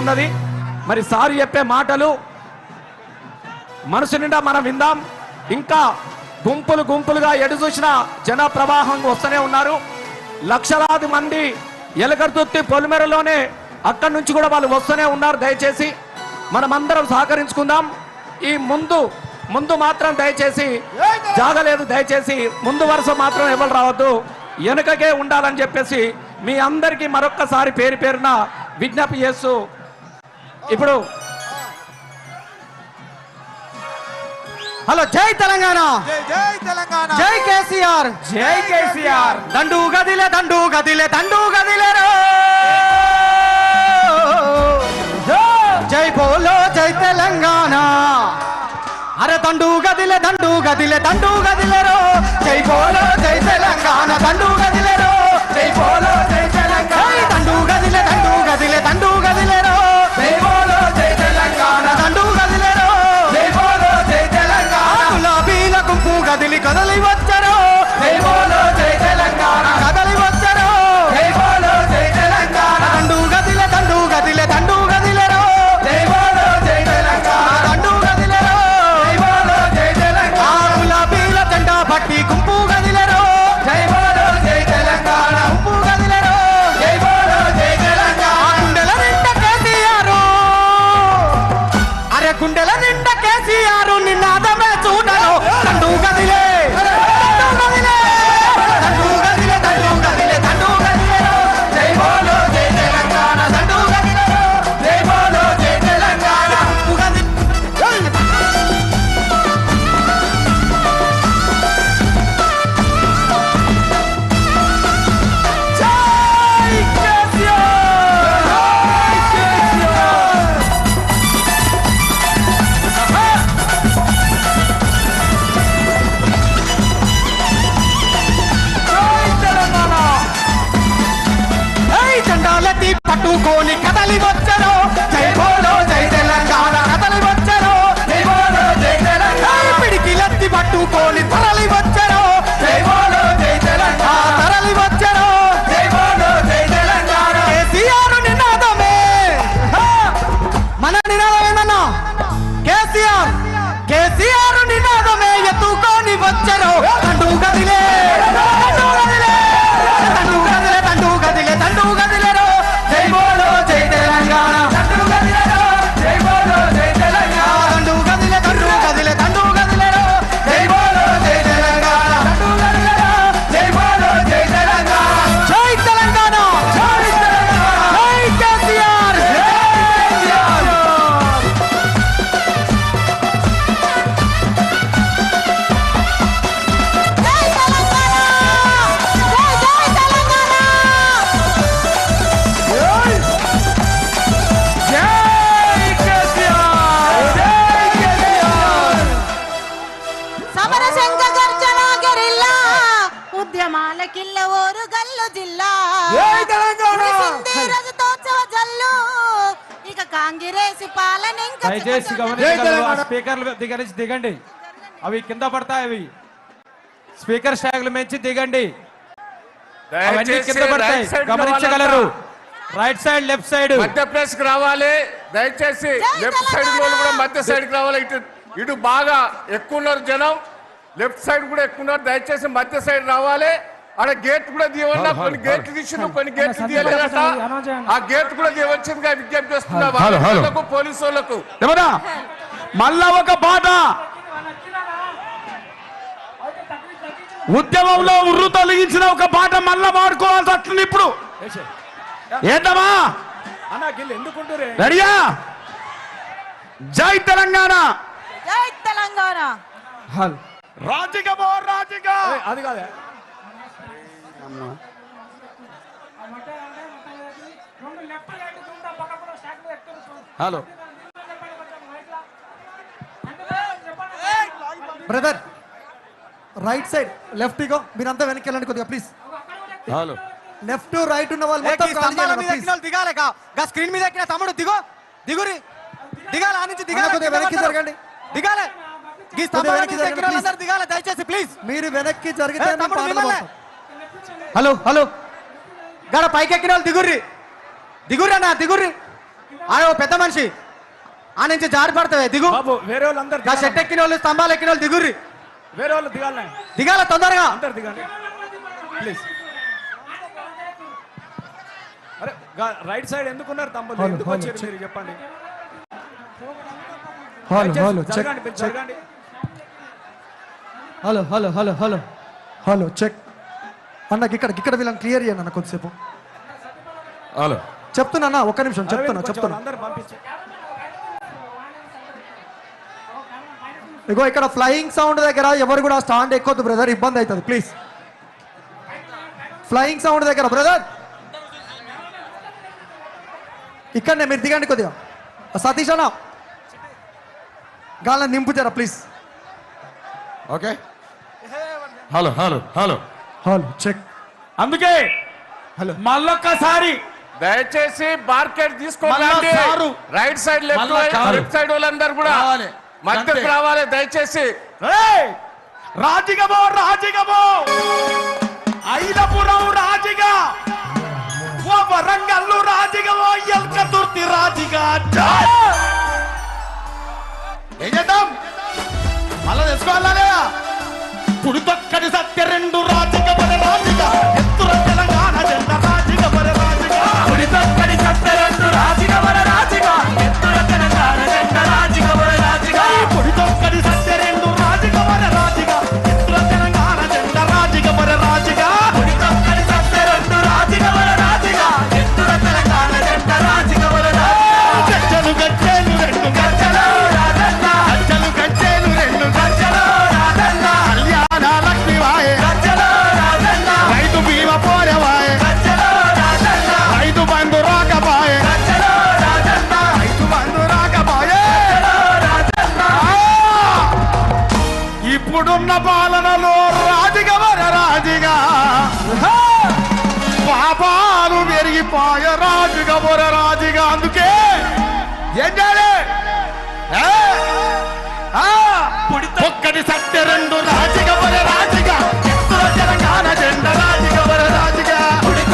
ఉన్నది. మరి సార్ చెప్పే మాటలు మనసు నిండా మనం విందాం. ఇంకా గుంపులు గుంపులుగా ఎటు చూసినా జన ప్రవాహం వస్తూనే ఉన్నారు. లక్షలాది మంది ఎలకర్తుర్తి పొలిమేరలోనే అక్కడి నుంచి కూడా వాళ్ళు వస్తూనే ఉన్నారు. దయచేసి మనమందరం సహకరించుకుందాం. ఈ ముందు మాత్రం దయచేసి జాగలేదు, దయచేసి ముందు వరుస మాత్రం ఎవరు రావద్దు, వెనుకకే ఉండాలని చెప్పేసి మీ అందరికీ మరొక్కసారి పేరు పేరున విజ్ఞప్తి చేస్తూ ఇప్పుడు హలో జై తెలంగాణ, జై తెలంగాణ, జై కేసీఆర్, జై కేసీఆర్. దండు గదిలే దండు గదిలే దండు గదిలేరో, జై బోలో జై తెలంగాణ. అరే దండు గదిలే దండు గదిలే దండు గదిలేరో, జై బోలో జై తెలంగాణ. దండు గదిలేరో, జై బోలో జై తెలంగాణ. దండు గదిలే దండు గదిలే దండు గదిలేరో, జై బోలో జై తెలంగాణ. దండు గదిలేరో, జై బోలో జై తెలంగాణ. గులాబీల గుంపు గదిలి కదలి వచ్చారో, జై బోలో జై తెలంగాణ. కదలి వచ్చారో, జై బోలో జై తెలంగాణ. దండు గదిలే దండు గదిలే దండు గదిలేరో, జై బోలో జై తెలంగాణ. దండు గదిలేరో, జై బోలో జై తెలంగాణ. గులాబీల జెండా పట్టి గుంపు గదిలేరో, జై బోలో జై తెలంగాణ. గుంపు గదిలేరో, జై బోలో జై తెలంగాణ. గుండెల నిండా కేసీఆర్, అరే గుండెల నిండా కేసీఆర్ నిన్నాదమే చూడరు. దండు గదిలే దండు గదిలే దండు గదిలే దండు గదిలే దండు గదిలేరో, జై బోలో జై తెలంగాణ. దండు గదిలేరో, జై బోలో జై తెలంగాణ. గుంపు గది జై కేసీఆర్, జెండాలెత్తి పట్టుకొని కదలి వచ్చారో, జై బోలో జై తెలంగాణ. కదలి వచ్చారో, జై బోలో జై తెలంగాణ. పిడికిలెత్తి పట్టుకొని తరలి వచ్చారో, జై బోలో జై తెలంగాణ. తరలి వచ్చారో, జై బోలో జై తెలంగాణ. కేసీఆర్ నినాదమే మన నినాదం ఏందన్నా? కేసీఆర్ కేసీఆర్ నినాదమే ఎత్తుకొని వచ్చారో. దండు గదిలే దండు గదిలే దండు గదిలే దండు గదిలే దండు గదిలేరో, జై బోలో జై తెలంగాణ. దండు గదిలేరో, జై బోలో జై తెలంగాణ. దండు గదిలే దండు గదిలే దండు గదిలేరో, జై బోలో జై తెలంగాణ. దండు గదిలేరో, జై బోలో జై తెలంగాణ. జై తెలంగాణ, జై తెలంగాణ, జై కేసీఆర్, జై కేసీఆర్. జై తెలంగాణ, జై జై తెలంగాణ. జై కేసీఆర్, జై కేసీఆర్. సమరశంఖ గర్జన గెరిల్లా, ఉద్యమాలకిల్ల ఓరు గల్లు జిల్లా. జై తెలంగాణ. మురిసింది రజతోత్సవ జల్లు, ఇక కాంగ్రెస్ పాలన ఇంకా దయచేసి గమనించగలరు. స్పీకర్లు దగ్గర నుంచి దిగండి, అవి కింద పడతాయి. అవి స్పీకర్ స్టాగ్లు మించి దిగండి, అవన్నీ కింద పడతాయి. గమనించగలరు. రైట్ సైడ్ లెఫ్ట్ సైడ్ మధ్య ప్లేస్ కి రావాలి. దయచేసి లెఫ్ట్ సైడ్ కూడా మధ్య సైడ్ కి రావాలి. ఇటు బాగా ఎక్కువ ఉన్నారు జనం, లెఫ్ట్ సైడ్ కూడా ఎక్కువ ఉన్నారు. దయచేసి మధ్య సైడ్ రావాలి. ఆడ గేట్ కూడా తీయవన్నా, కొన్ని గేట్లు తీసిన కొన్ని గేట్లు తీయలేదట. ఆ గేట్ కూడా తీయవచ్చిందిగా విజ్ఞప్తి చేస్తున్నా పోలీసు వాళ్ళకు. ఏమన్నా మళ్ళా ఒక పాట ఉద్యమంలో ఉర్రు తొలగించిన ఒక పాట మళ్ళా వాడుకోవాల్సి వస్తుంది ఇప్పుడు. ఏంటమ్మా రెడీయా? జై తెలంగాణ, జై తెలంగాణ. రాజికమో రాజిక. అది కాదే hello brother right side left ఇగో, మీరంతా వెనక్కి వెళ్ళండి కొద్దిగా ప్లీజ్. హలో లెఫ్ట్ రైట్ ఉన్న వాళ్ళు మొత్తం దిగాలి. స్క్రీన్ మీద ఎక్కిన తమ్ముడు దిగో, దిగురి దిగాలి. ఆ నుంచి దిగాలి, కొద్దిగా వెనక్కి జరగండి. దిగాలి, దిగాలి దయచేసి ప్లీజ్. మీరు వెనక్కి జరిగితే హలో హలో గడ పైకి ఎక్కిన వాళ్ళు దిగుర్రి, దిగుర్రి అన్న దిగుర్రి. ఆయో పెద్ద మనిషి ఆ నుంచి జారి పడతావే దిగు. బాబు వేరే వాళ్ళందరూ ఆ చెట్టు ఎక్కిన వాళ్ళు స్తంభాలు ఎక్కిన వాళ్ళు దిగుర్రి. వేరే వాళ్ళు దిగాలి, దిగాల తొందరగా. అందరు దిగండి ప్లీజ్. అరే రైట్ సైడ్ ఎందుకున్నారు తమ్ముళ్ళు? ఎందుకు వచ్చారు మీరు చెప్పండి. జరగండి మీరు, జరగండి. Hello hello hello hello hello check అన్నకి ఇక్కడ వీళ్ళని క్లియర్ చేయండి అన్న కొద్దిసేపు. హలో చెప్తున్నా ఒక్క నిమిషం చెప్తున్నా. అందరు పంపించు. ఇగో ఇక్కడ ఫ్లయింగ్ సౌండ్ దగ్గర ఎవరు కూడా స్టాండ్ ఎక్కొద్దు బ్రదర్, ఇబ్బంది అవుతుంది ప్లీజ్. ఫ్లయింగ్ సౌండ్ దగ్గర బ్రదర్ ఇక్కడనే మీరు దిగండి కొద్దిగా. సతీష్ అన్న గాలని నింపుతారా please. Okay hello hello hello hello check. అందుకే హలో మళ్ళొక్కసారి దయచేసి మార్కెట్ తీసుకోండి. మళ్ళా సారు. రైట్ సైడ్ లెఫ్ట్ మళ్ళా సారు. లెఫ్ట్ సైడ్ వాళ్ళందరూ కూడా మధ్యకు అంతే. రావాలి దయచేసి. రాజిగమో రాజిగమో ఐలపురం రాజిగా, ఓ వరంగల్లు రాజిగమో ఎల్కతుర్తి రాజిగా. ఏం చేద్దాం మళ్ళా తెచ్చుకోవాలా? పుడితొక్కడి సత్య రెండు రాజిక పర రాజిగా, ఎత్తుల తెలంగాణ జెండా రాజిక పర రాజిగా. పుడితొక్కడి సత్య రెండు రాజిక పర రాజిగా, ఎత్తుల తెలంగాణ జెండా రాజిక పర రాజిగా. పుడితొక్కడి సత్య రెండు రాజిక పర రాజిగా, ఎత్తుల తెలంగాణ జెండా రాజిక పర రాజిగా. పుడితొక్కడి సత్య రెండు రాజిక పర రాజిగా, ఎత్తుల తెలంగాణ జెండా రాజిక పర రాజిగా. గజ్జలు గజ్జలు రెండు గజ్జలు రాజన్న, గజ్జలు గజ్జలు రెండు గజ్జలు రాజన్న. కళ్యాణ లక్ష్మి వాయే గజ్జలు రాజన్న, రైతు బీమా పోరేవాయే గజ్జలు రాజన్న, రైతు బంధు రాకపాయే గజ్జలు రాజన్న, రైతు బంధు రాకపాయే రాజన్న. ఇప్పుడున్న పాలనలో రాజిగా వర రాజిగా, పాపాలు పెరిగిపోయ రాజుగా వర రాజుగా. అందుకే ఏం చేయాలి? ఒక్కటి సత్య రెండు రాజుగా వర రాజుగా, ఎత్తుల తెలంగాణ జెండా రాజుగా వర రాజుగా.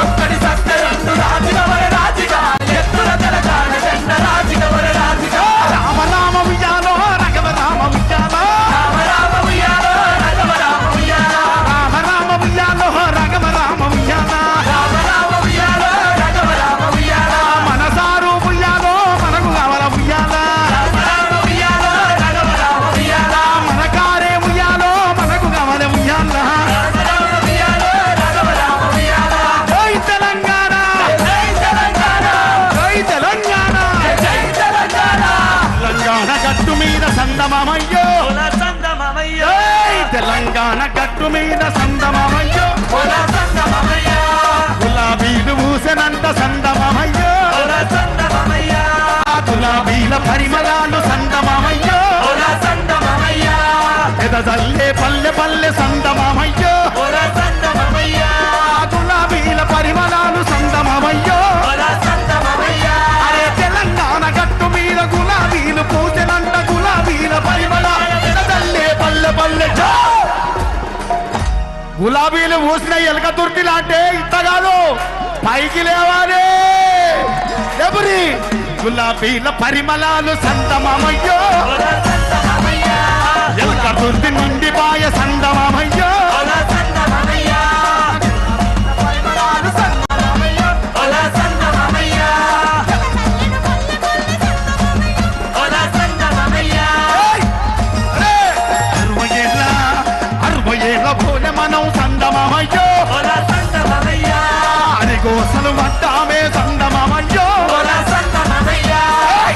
ఒక్కటి సత్య రెండు రాజుగా వర రాజుగా, ఎత్తుల తెలంగాణ జెండా రాజుగా వర రాజుగా. రామ రామ ఉయ్యాలో రఘవ రామ ఉయ్యాలో, రామ రామ ఉయ్యాలో రఘవ రామ ఉయ్యాలో, రామ రామ ఉయ్యాలో రఘవ రామ ఉయ్యాలో, రామ రామ ఉయ్యాలో రఘవ రామ ఉయ్యాలో. మనసారు ఉయ్యాలో మనకు కావల ఉయ్యాలో, రామ రామ ఉయ్యాలో రఘవ రామ ఉయ్యాలో. మనకారే ఉయ్యాలో మనకు కావల ఉయ్యాలో, రామ రామ ఉయ్యాలో రఘవ రామ ఉయ్యాలో. జై తెలంగాణ జై తెలంగాణ జై తెలంగాణ జై తెలంగాణ. తెలంగాణ గట్టు మీద సందమమయ్యో సందమమయ్యో, తెలంగాణ గట్టు మీద సందమమయ్యో సందమమయ్యో. గులాబీలు ఊసెనంత సందమమయ్యో సందమమయ్యా, గులాబీల పరిమళాలు సందమమయ్యో సందమమయ్యా. ఎదజల్లే పల్లె పల్లె సందమమయ్యో సందమమయ్యా, గులాబీల పరిమళాలు సందమమయ్యో సందమమయ్యా. అరే తెలంగాణ గట్టు మీద గులాబీలు పూసెనంట, గులాబీల పరిమళాలు ఎదజల్లే పల్లె పల్లె. గులాబీలు పూసిన ఎలక తుర్తి లాంటే ఇంత కాదు, పైకి లేవాలి. ఎవరి గులాబీల పరిమళాలు సందమమయ్యో ఎలక తుర్తి నుండి బాయ సందమమయ్యో మనం సందమమయ్యో అది గోసలు మట్టామే సందమమయ్యో.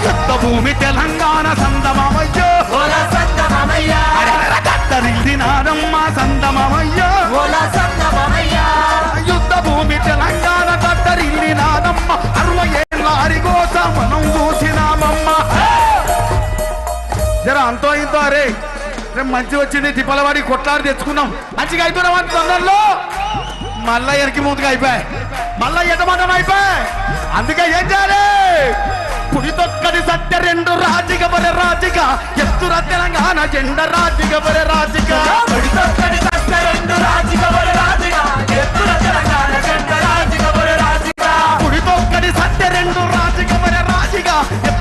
యుద్ధ భూమి తెలంగాణ సందమమయ్యో, కత్తరిల్లి నానమ్మ సందమమయ్యో. యుద్ధ భూమి తెలంగాణ కత్తరిల్లి నానమ్మ, 60 ఏళ్ళ అరిగోస మనం చూసినామమ్మ. జర అంతో ఇంతో అరే మంచి వచ్చింది, తిప్పలవాడి కొట్లాడి తెచ్చుకున్నాం, మంచిగా అయిపోయినాం అంత తొందరలో. మళ్ళా ఎనికి ముందుగా అయిపోయాయి, మళ్ళా ఎటమటం అయిపోయాయి. అందుకే ఏం చేయాలి? పుడితొక్కడి సత్య రెండు రాజిక బర రాజిక, ఎత్తుల తెలంగాణ జెండా రాజిక బర రాజిక. పుడితొక్కడి సత్య రెండు రాజిక బర రాజిక, ఎత్తుల తెలంగాణ జెండా రాజిక బర రాజిక. పుడితొక్కడి సత్య రెండు రాజిక బర రాజిక, ఎప్పుడు